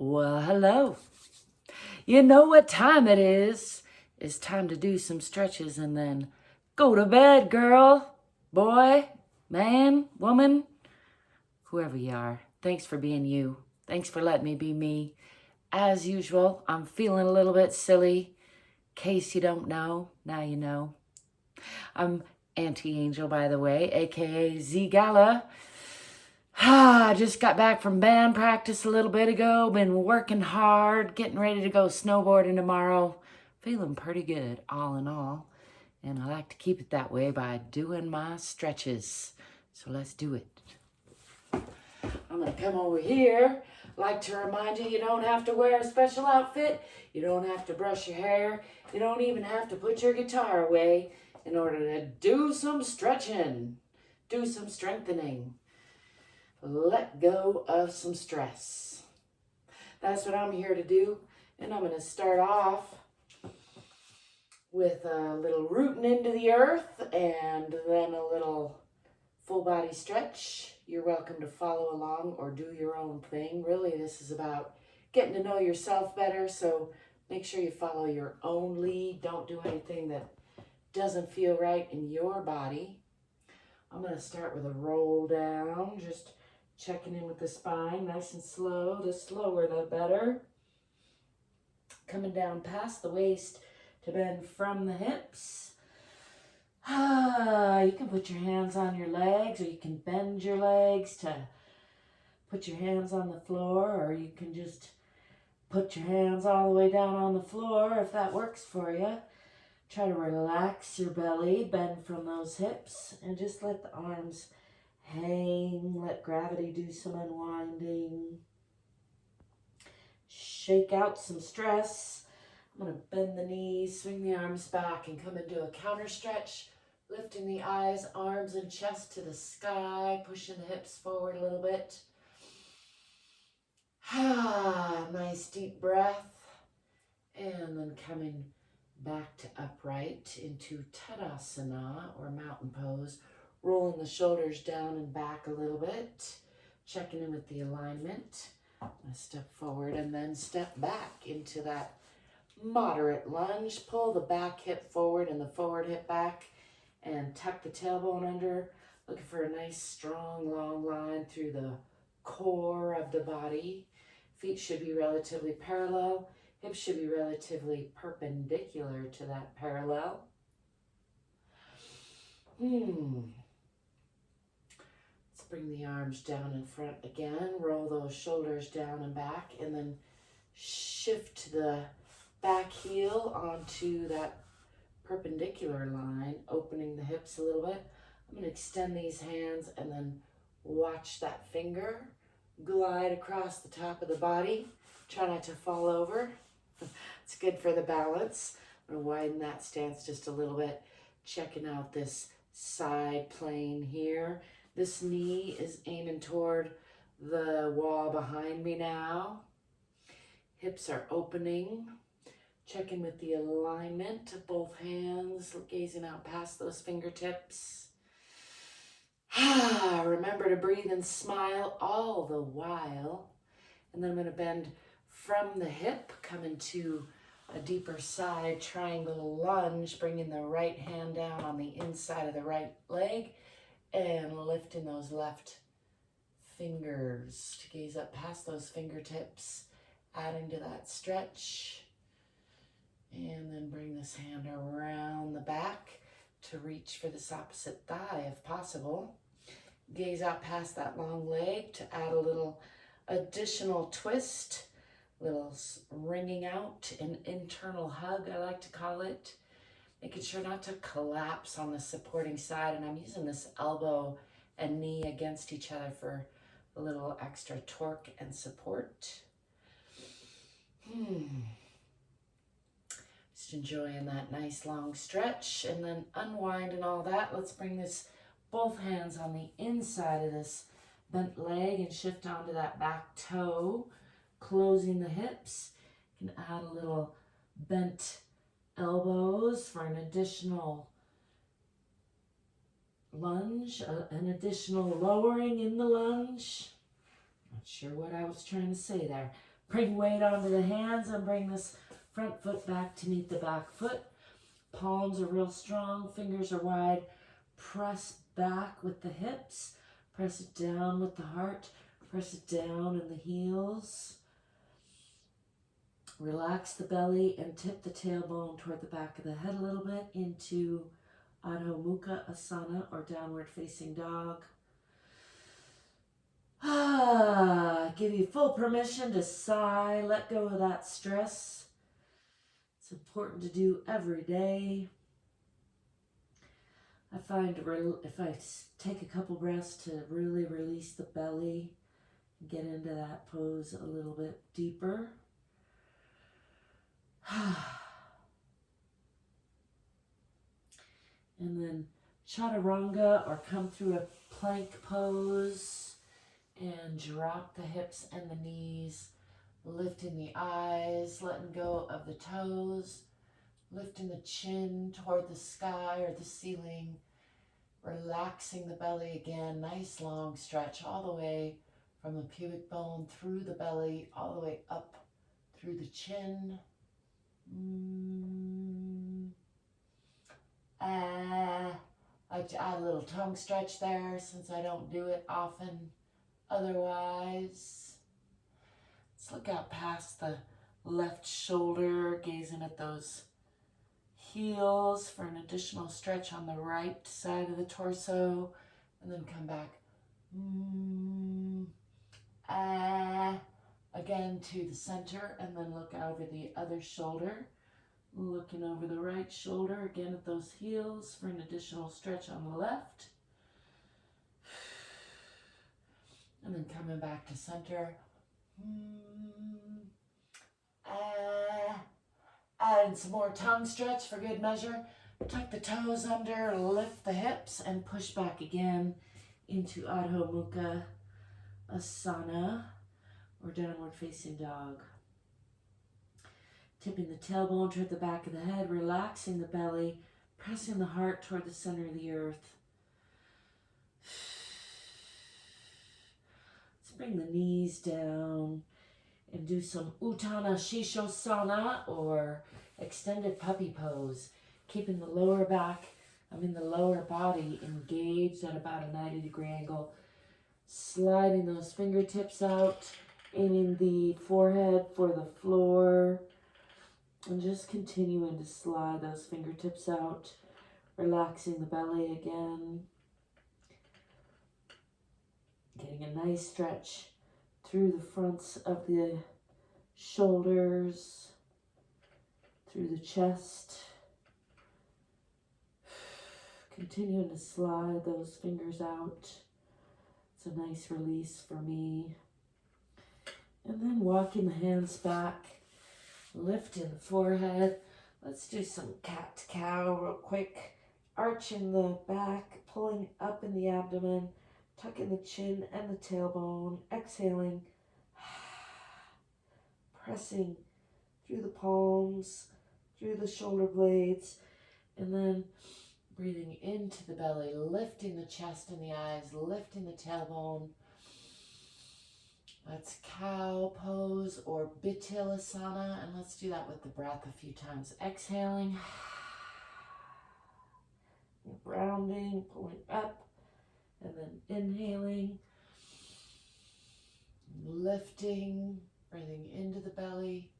Well, hello. You know what time it is. It's time to do some stretches and then go to bed, girl, boy, man, woman, whoever you are. Thanks for being you. Thanks for letting me be me. As usual, I'm feeling a little bit silly. Case you don't know, now you know. I'm Auntie Angel, by the way, aka ZGALA. I just got back from band practice a little bit ago. Been working hard, getting ready to go snowboarding tomorrow. Feeling pretty good, all in all. And I like to keep it that way by doing my stretches. So let's do it. I'm going to come over here. Like to remind you, you don't have to wear a special outfit. You don't have to brush your hair. You don't even have to put your guitar away in order to do some stretching. Do some strengthening. Let go of some stress. That's what I'm here to do. And I'm going to start off with a little rooting into the earth and then a little full body stretch. You're welcome to follow along or do your own thing. Really, this is about getting to know yourself better. So make sure you follow your own lead. Don't do anything that doesn't feel right in your body. I'm going to start with a roll down, just checking in with the spine, nice and slow. The slower, the better. Coming down past the waist to bend from the hips. You can put your hands on your legs, or you can bend your legs to put your hands on the floor, or you can just put your hands all the way down on the floor if that works for you. Try to relax your belly, bend from those hips, and just let the arms hang, let gravity do some unwinding. Shake out some stress. I'm going to bend the knees, swing the arms back, and come into a counter stretch, lifting the eyes, arms, and chest to the sky, pushing the hips forward a little bit. Nice deep breath. And then coming back to upright into Tadasana, or mountain pose. Rolling the shoulders down and back a little bit. Checking in with the alignment. I'm going to step forward and then step back into that moderate lunge. Pull the back hip forward and the forward hip back. And tuck the tailbone under. Looking for a nice, strong, long line through the core of the body. Feet should be relatively parallel. Hips should be relatively perpendicular to that parallel. Bring the arms down in front again. Roll those shoulders down and back, and then shift the back heel onto that perpendicular line, opening the hips a little bit. I'm going to extend these hands and then watch that finger glide across the top of the body. Try not to fall over. It's good for the balance. I'm going to widen that stance just a little bit, checking out this side plane here. This knee is aiming toward the wall behind me now. Hips are opening. Checking with the alignment of both hands, gazing out past those fingertips. Remember to breathe and smile all the while. And then I'm going to bend from the hip, coming to a deeper side triangle lunge, bringing the right hand down on the inside of the right leg. And lifting those left fingers to gaze up past those fingertips, adding to that stretch. And then bring this hand around the back to reach for this opposite thigh if possible. Gaze out past that long leg to add a little additional twist, little wringing out, an internal hug I like to call it. Making sure not to collapse on the supporting side. And I'm using this elbow and knee against each other for a little extra torque and support. Just enjoying that nice long stretch. And then unwind and all that. Let's bring this, both hands on the inside of this bent leg and shift onto that back toe. Closing the hips. You can add a little bent elbows for an additional lunge, an additional lowering in the lunge. Not sure what I was trying to say there. Bring weight onto the hands and bring this front foot back to meet the back foot. Palms are real strong, fingers are wide. Press back with the hips. Press it down with the heart. Press it down in the heels. Relax the belly and tip the tailbone toward the back of the head a little bit into Adho Mukha Asana or downward facing dog. Give you full permission to sigh, let go of that stress. It's important to do every day. I find if I take a couple breaths to really release the belly, get into that pose a little bit deeper. And then chaturanga or come through a plank pose and drop the hips and the knees, lifting the eyes, letting go of the toes, lifting the chin toward the sky or the ceiling, relaxing the belly again, nice long stretch all the way from the pubic bone through the belly, all the way up through the chin. I like to add a little tongue stretch there since I don't do it often otherwise. Let's look out past the left shoulder, gazing at those heels for an additional stretch on the right side of the torso, and then come back. Again to the center, and then look over the other shoulder. Looking over the right shoulder, again at those heels for an additional stretch on the left. And then coming back to center. Add some more tongue stretch for good measure. Tuck the toes under, lift the hips, and push back again into Adho Mukha Asana or downward facing dog. Tipping the tailbone toward the back of the head, relaxing the belly, pressing the heart toward the center of the earth. Let's bring the knees down and do some Uttana Shishosana or extended puppy pose. Keeping the lower back, the lower body engaged at about a 90-degree angle. Sliding those fingertips out, aiming the forehead for the floor. And just continuing to slide those fingertips out, relaxing the belly again. Getting a nice stretch through the fronts of the shoulders, through the chest. Continuing to slide those fingers out. It's a nice release for me. And then walking the hands back. Lifting the forehead. Let's do some cat to cow real quick. Arching the back, pulling up in the abdomen, tucking the chin and the tailbone, exhaling, pressing through the palms, through the shoulder blades, and then breathing into the belly, lifting the chest and the eyes, lifting the tailbone. Let's cow pose or Bitilasana, and let's do that with the breath a few times. Exhaling, rounding, pulling up, and then inhaling, lifting, breathing into the belly.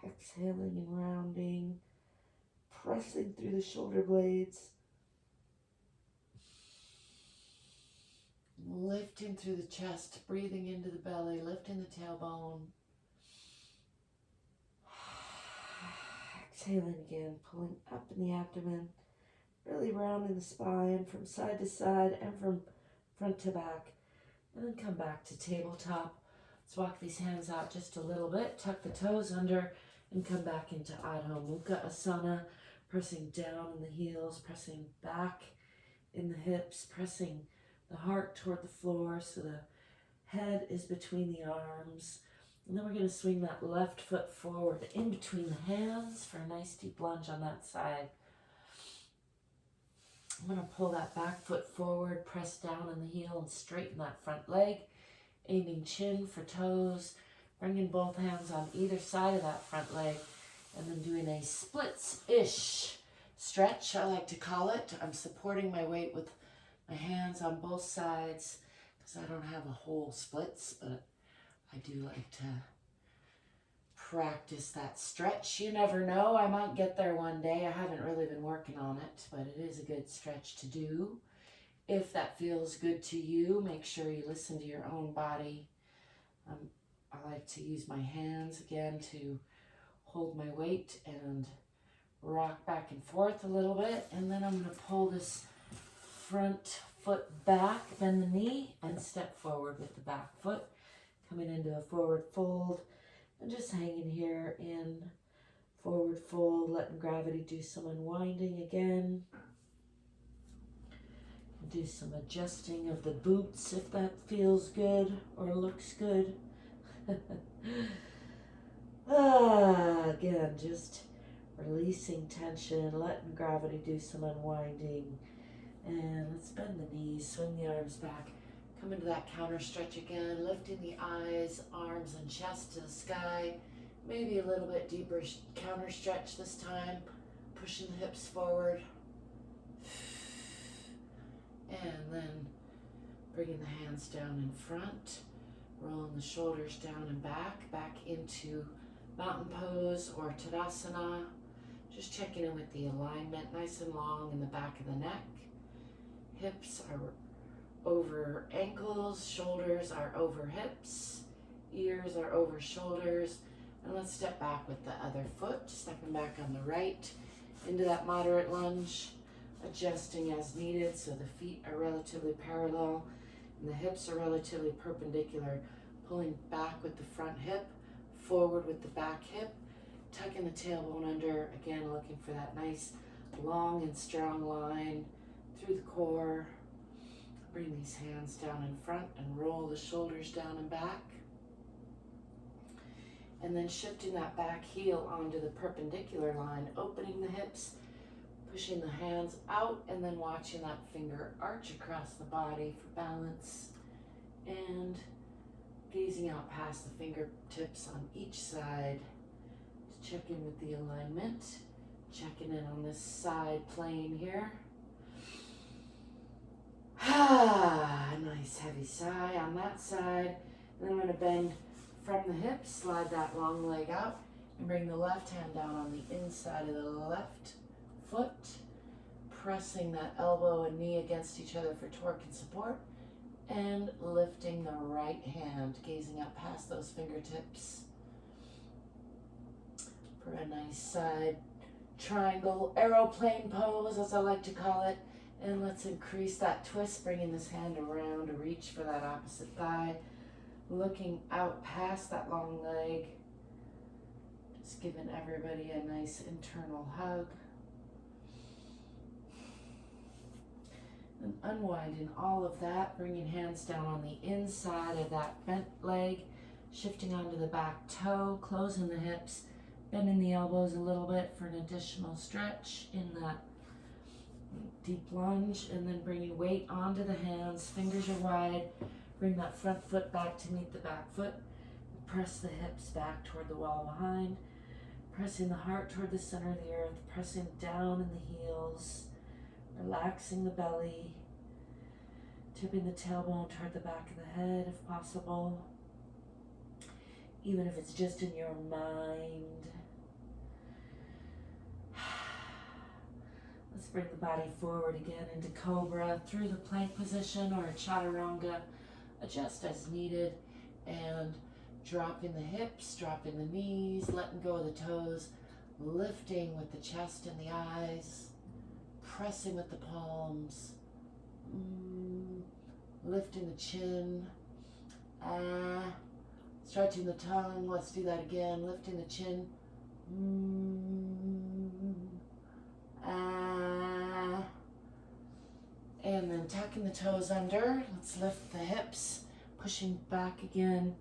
Exhaling and rounding, pressing through the shoulder blades. Lifting through the chest, breathing into the belly, lifting the tailbone. Exhaling again, pulling up in the abdomen, really rounding the spine from side to side and from front to back. And then come back to tabletop. Let's walk these hands out just a little bit, tuck the toes under, and come back into Adho Mukha Asana, pressing down in the heels, pressing back in the hips, pressing the heart toward the floor so the head is between the arms. And then we're going to swing that left foot forward in between the hands for a nice deep lunge on that side. I'm going to pull that back foot forward, press down in the heel and straighten that front leg, aiming chin for toes, bringing both hands on either side of that front leg, and then doing a splits-ish stretch, I like to call it. I'm supporting my weight with my hands on both sides because I don't have a whole splits, but I do like to practice that stretch. You never know, I might get there one day. I haven't really been working on it, but it is a good stretch to do. If that feels good to you, make sure you listen to your own body. I like to use my hands again to hold my weight and rock back and forth a little bit, and then I'm going to pull this front foot back, bend the knee, and step forward with the back foot, coming into a forward fold, and just hanging here in forward fold, letting gravity do some unwinding again. Do some adjusting of the boots if that feels good or looks good. Again, just releasing tension, letting gravity do some unwinding. And let's bend the knees, swing the arms back. Come into that counter stretch again, lifting the eyes, arms, and chest to the sky. Maybe a little bit deeper counter stretch this time. Pushing the hips forward. And then bringing the hands down in front. Rolling the shoulders down and back into mountain pose or Tadasana. Just checking in with the alignment, nice and long in the back of the neck. Hips are over ankles, shoulders are over hips, ears are over shoulders. And let's step back with the other foot, stepping back on the right into that moderate lunge, adjusting as needed so the feet are relatively parallel and the hips are relatively perpendicular, pulling back with the front hip, forward with the back hip, tucking the tailbone under, again looking for that nice long and strong line through the core. Bring these hands down in front and roll the shoulders down and back. And then shifting that back heel onto the perpendicular line, opening the hips, pushing the hands out, and then watching that finger arch across the body for balance. And gazing out past the fingertips on each side. Just check in with the alignment. Checking in on this side plane here. Nice heavy sigh on that side. And then I'm going to bend from the hips, slide that long leg out, and bring the left hand down on the inside of the left foot, pressing that elbow and knee against each other for torque and support, and lifting the right hand, gazing out past those fingertips for a nice side triangle aeroplane pose, as I like to call it. And let's increase that twist, bringing this hand around to reach for that opposite thigh, looking out past that long leg, just giving everybody a nice internal hug. And unwinding all of that, bringing hands down on the inside of that bent leg, shifting onto the back toe, closing the hips, bending the elbows a little bit for an additional stretch in that deep lunge, and then bringing weight onto the hands, fingers are wide, bring that front foot back to meet the back foot, press the hips back toward the wall behind, pressing the heart toward the center of the earth, pressing down in the heels, relaxing the belly, tipping the tailbone toward the back of the head if possible, even if it's just in your mind. Let's bring the body forward again into Cobra, through the plank position or Chaturanga. Adjust as needed, and dropping the hips, dropping the knees, letting go of the toes, lifting with the chest and the eyes, pressing with the palms, lifting the chin, stretching the tongue. Let's do that again, lifting the chin, and then tucking the toes under. Let's lift the hips, pushing back again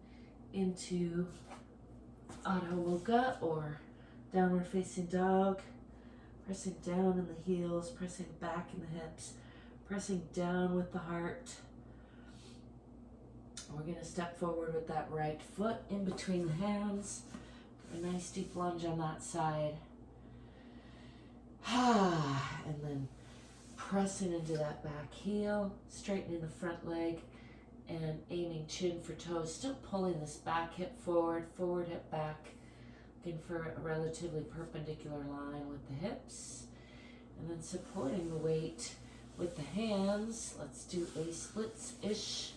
into Adho Mukha or downward facing dog. Pressing down in the heels, pressing back in the hips, pressing down with the heart. We're going to step forward with that right foot in between the hands. A nice deep lunge on that side. And then pressing into that back heel, straightening the front leg, and aiming chin for toes. Still pulling this back hip forward, forward hip back. Looking for a relatively perpendicular line with the hips. And then supporting the weight with the hands. Let's do a splits-ish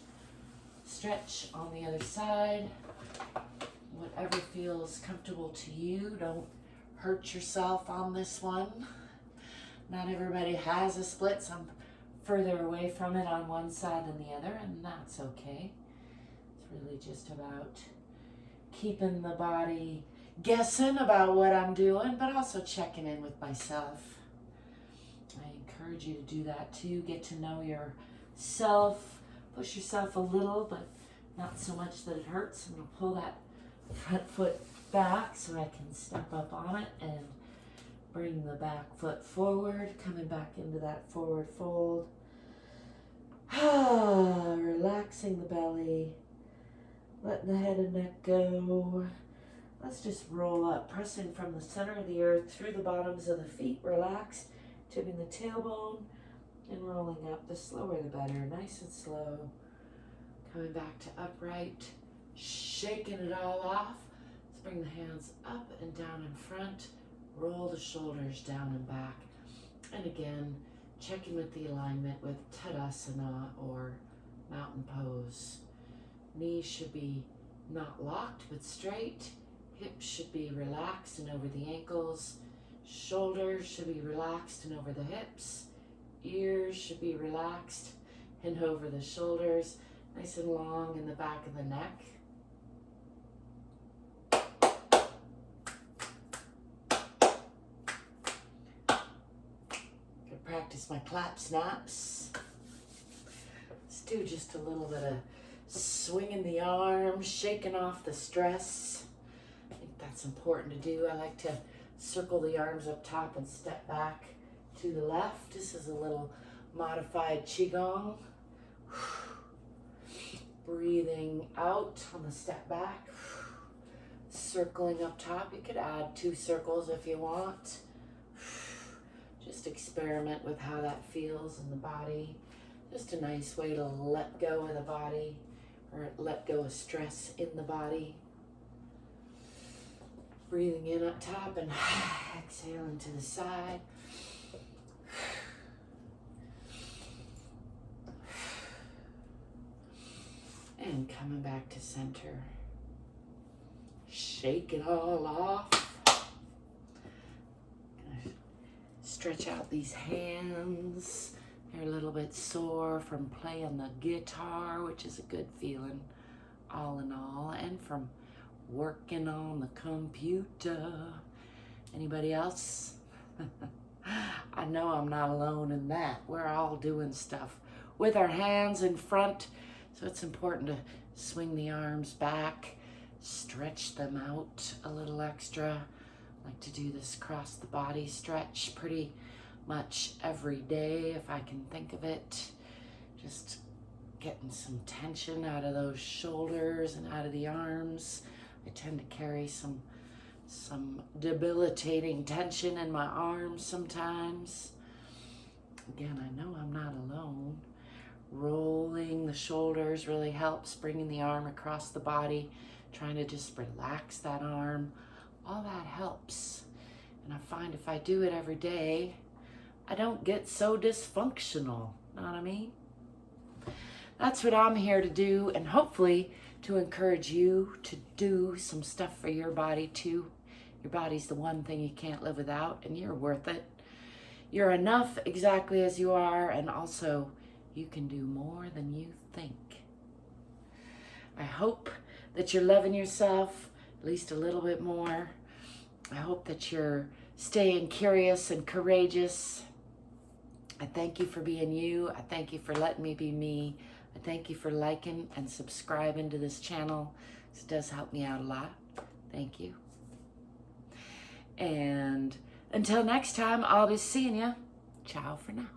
stretch on the other side. Whatever feels comfortable to you. Don't hurt yourself on this one. Not everybody has a split, so I'm further away from it on one side than the other, and that's okay. It's really just about keeping the body guessing about what I'm doing, but also checking in with myself. I encourage you to do that too. Get to know yourself. Push yourself a little, but not so much that it hurts. I'm going to pull that front foot back so I can step up on it and bring the back foot forward, coming back into that forward fold. Relaxing the belly, letting the head and neck go. Let's just roll up, pressing from the center of the earth through the bottoms of the feet. Relax, tipping the tailbone and rolling up. The slower the better, nice and slow. Coming back to upright, shaking it all off. Let's bring the hands up and down in front. Roll the shoulders down and back. And again, checking with the alignment with Tadasana or mountain pose. Knees should be not locked but straight. Hips should be relaxed and over the ankles. Shoulders should be relaxed and over the hips. Ears should be relaxed and over the shoulders. Nice and long in the back of the neck. Practice my clap snaps. Let's do just a little bit of swinging the arms, shaking off the stress. I think that's important to do. I like to circle the arms up top and step back to the left. This is a little modified Qigong. Breathing out on the step back. Circling up top. You could add 2 circles if you want. Just experiment with how that feels in the body. Just a nice way to let go of the body or let go of stress in the body. Breathing in up top and exhaling to the side. And coming back to center. Shake it all off. Stretch out these hands. They're a little bit sore from playing the guitar, which is a good feeling all in all, and from working on the computer. Anybody else? I know I'm not alone in that. We're all doing stuff with our hands in front, so it's important to swing the arms back, stretch them out a little extra. I like to do this across the body stretch pretty much every day if I can think of it. Just getting some tension out of those shoulders and out of the arms. I tend to carry some debilitating tension in my arms sometimes. Again, I know I'm not alone. Rolling the shoulders really helps, bringing the arm across the body, trying to just relax that arm. All that helps. And I find if I do it every day, I don't get so dysfunctional. Know what I mean? That's what I'm here to do, and hopefully to encourage you to do some stuff for your body too. Your body's the one thing you can't live without, and you're worth it. You're enough exactly as you are, and also you can do more than you think. I hope that you're loving yourself at least a little bit more. I hope that you're staying curious and courageous. I thank you for being you. I thank you for letting me be me. I thank you for liking and subscribing to this channel. This does help me out a lot. Thank you. And Until next time, I'll be seeing you. Ciao for now.